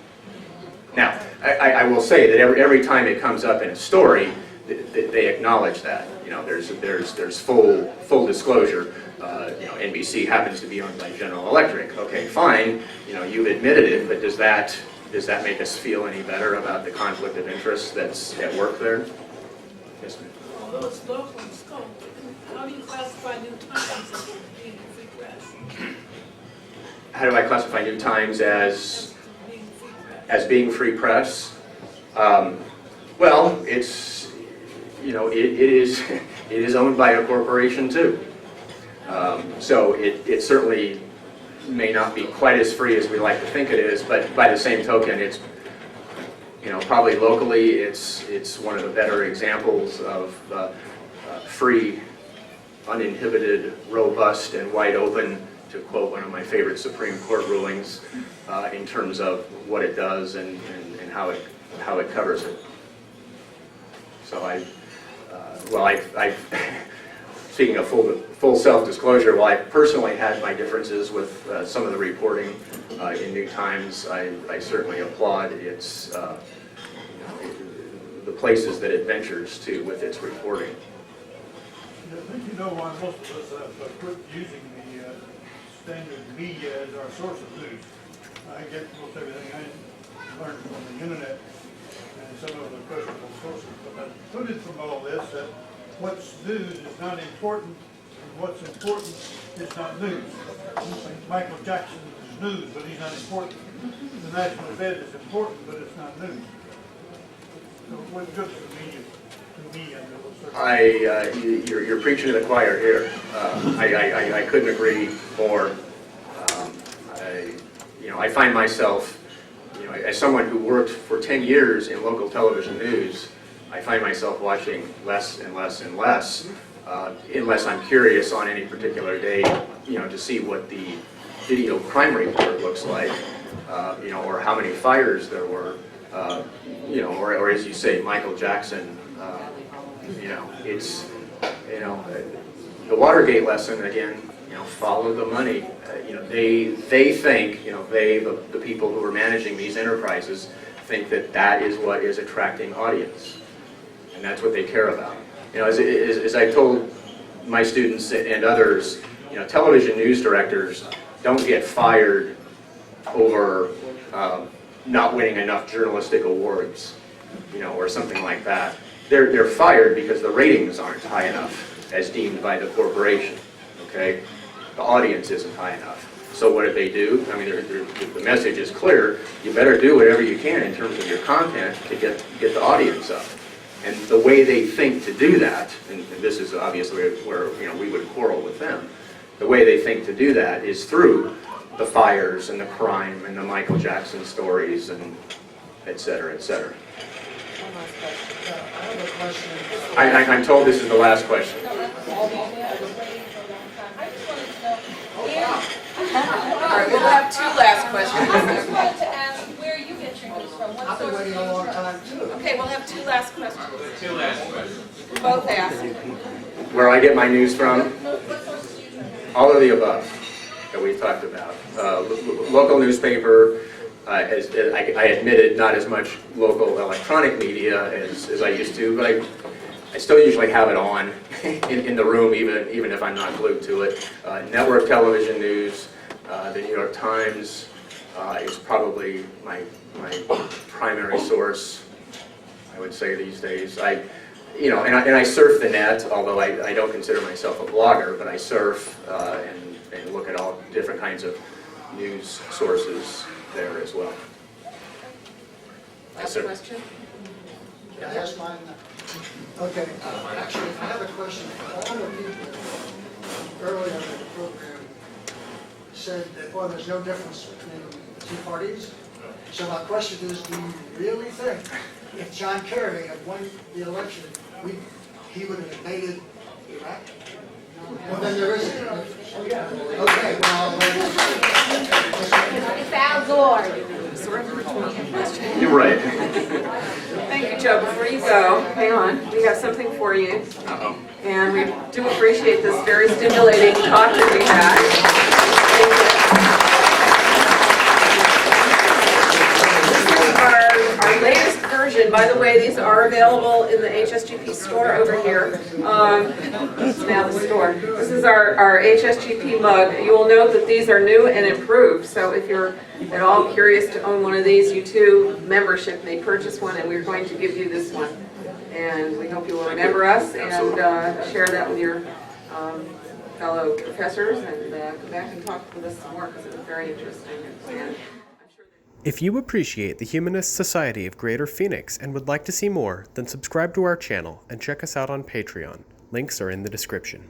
Now, I will say that every time it comes up in a story, they acknowledge that. You know, there's full disclosure. You know, NBC happens to be owned by General Electric. Okay, fine. You know, you've admitted it, but does that make us feel any better about the conflict of interest that's at work there? Yes, ma'am. Although it's local in scope, how do you classify New Times as being free press? How do I classify New Times as being free press? Well, it's, you know, it is owned by a corporation too. So it certainly may not be quite as free as we like to think it is, but by the same token, it's, you know, probably locally, it's one of the better examples of free, uninhibited, robust, and wide open, to quote one of my favorite Supreme Court rulings, in terms of what it does and how it covers it. So I speaking of full self-disclosure, while I personally had my differences with some of the reporting in New Times, I certainly applaud its the places that it ventures to with its reporting. I think you know why most of us have quit using the standard media as our source of news. I get most everything I learned from the internet and some of the questionable sources. But I concluded from all this that what's news is not important, and what's important is not news. Michael Jackson is news, but he's not important. The national event is important, but it's not news. So what's good for the media, to me, you're preaching to the choir here. I couldn't agree more. I find myself, as someone who worked for 10 years in local television news, I find myself watching less and less and less, unless I'm curious on any particular day, to see what the video crime report looks like, or how many fires there were, or as you say, Michael Jackson. It's, the Watergate lesson again. Follow the money. They think, the people who are managing these enterprises think that is what is attracting audience, and that's what they care about. As I told my students and others, television news directors don't get fired over not winning enough journalistic awards. or something like that, they're fired because the ratings aren't high enough as deemed by the corporation, okay? The audience isn't high enough. So what do? I mean, the message is clear. You better do whatever you can in terms of your content to get the audience up. And the way they think to do that, and this is obviously where we would quarrel with them, the way they think to do that is through the fires and the crime and the Michael Jackson stories and et cetera, et cetera. I have a question. I'm told this is the last question. All right, we'll have two last questions. I just wanted to ask where you get your news from. What I've been source waiting do a you long use from? time too. Okay, we'll have two last questions. Two last questions. Both ask. Where I get my news from, What sources do you use? all of the above that we've talked about. Local newspaper, as I admitted, not as much local electronic media as I used to, but I still usually have it on in the room, even if I'm not glued to it. Network television news, the New York Times is probably my primary source, I would say these days. And I surf the net, although I don't consider myself a blogger, but I surf and look at all different kinds of news sources there as well. Last sir. question. Can I ask mine? Okay, actually, I have a question. All the people earlier in the program said that, well, there's no difference between the two parties. So my question is, do you really think if John Kerry had won the election, he would have invaded Iraq? Well, then there is a difference. Okay, well, It's Al Gore. You're right. Thank you, Joe. Before you go, hang on, we have something for you. Uh-oh. And we do appreciate this very stimulating talk that we had. Thank you. This is our latest version. By the way, these are available in the HSGP store over here. It's now the store. This is our HSGP mug. You will note that these are new and improved. So if you're at all curious to own one of these, U2 membership may purchase one, and we're going to give you this one. And we hope you will remember us and share that with your fellow professors and come back and talk with us some more because it was very interesting. And if you appreciate the Humanist Society of Greater Phoenix and would like to see more, then subscribe to our channel and check us out on Patreon. Links are in the description.